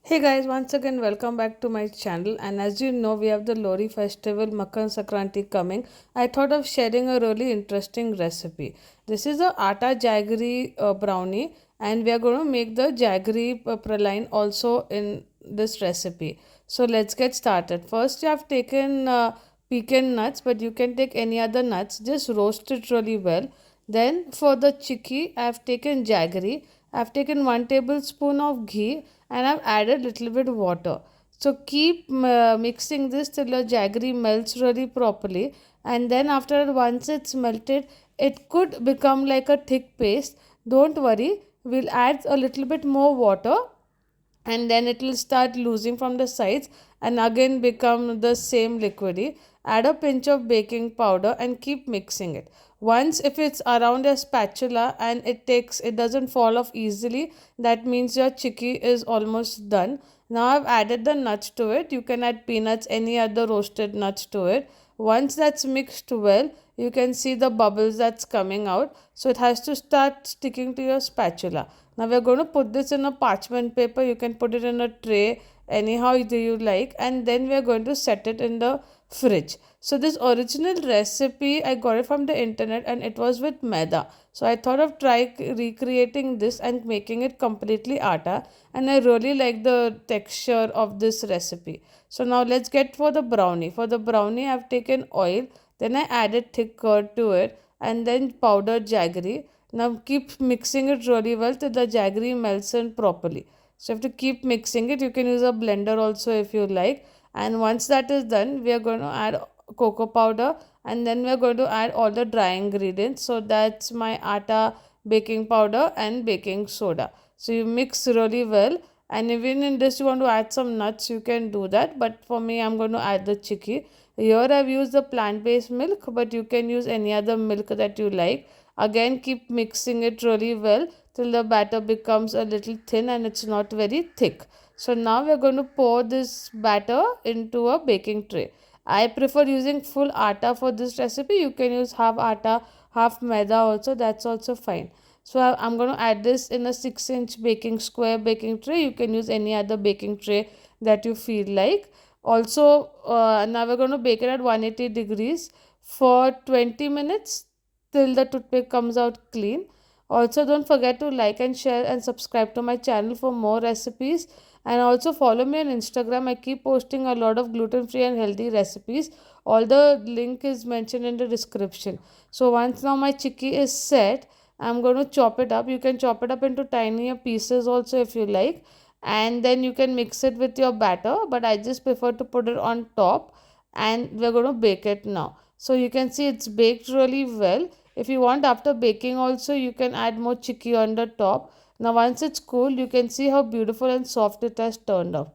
Hey guys, once again welcome back to my channel, and as you know we have the Lohri festival Makar Sankranti coming. I thought of sharing a really interesting recipe. This is a Atta Jaggery brownie, and we are going to make the jaggery praline also in this recipe. So let's get started. First you have taken pecan nuts, but you can take any other nuts. Just roast it really well. Then for the chikki, I have taken jaggery. I have taken 1 tablespoon of ghee and I've added little bit water. So keep mixing this till the jaggery melts really properly, and then after once it's melted, it could become like a thick paste. Don't worry, we'll add a little bit more water and then it will start losing from the sides and again become the same liquidy. Add a pinch of baking powder and keep mixing it. Once if it's around a spatula and it doesn't fall off easily, that means your chikki is almost done. Now I've added the nuts to it. You can add peanuts, any other roasted nuts to it. Once that's mixed well, you can see the bubbles that's coming out. So it has to start sticking to your spatula. Now we are going to put this in a parchment paper. You can put it in a tray anyhow you like, and then we are going to set it in the fridge. So this original recipe I got it from the internet and it was with maida. So I thought of try recreating this and making it completely atta, and I really like the texture of this recipe. So now let's get for the brownie. For the brownie I've taken oil, then I added thick curd to it and then powdered jaggery. Now keep mixing it really well till the jaggery melts in properly. So you have to keep mixing it. You can use a blender also if you like. And once that is done, we are going to add cocoa powder and then we are going to add all the dry ingredients. So that's my atta, baking powder and baking soda. So you mix really well, and even in this you want to add some nuts, you can do that, but for me I'm going to add the chikki. Here I've used the plant-based milk, but you can use any other milk that you like. Again keep mixing it really well till the batter becomes a little thin and it's not very thick. So now we are going to pour this batter into a baking tray. I prefer using full atta for this recipe. You can use half atta, half maida also, that's also fine. So I'm going to add this in a 6-inch baking square baking tray. You can use any other baking tray that you feel like. Also now we're going to bake it at 180 degrees for 20 minutes till the toothpick comes out clean. Also don't forget to like and share and subscribe to my channel for more recipes, and also follow me on Instagram. I keep posting a lot of gluten free and healthy recipes. All the link is mentioned in the description. So once now my chikki is set, I'm going to chop it up. You can chop it up into tinier pieces also if you like, and then you can mix it with your batter, but I just prefer to put it on top, and we're going to bake it now. So you can see it's baked really well. If you want, after baking also you can add more chikki on the top. Now once it's cool, you can see how beautiful and soft it has turned out.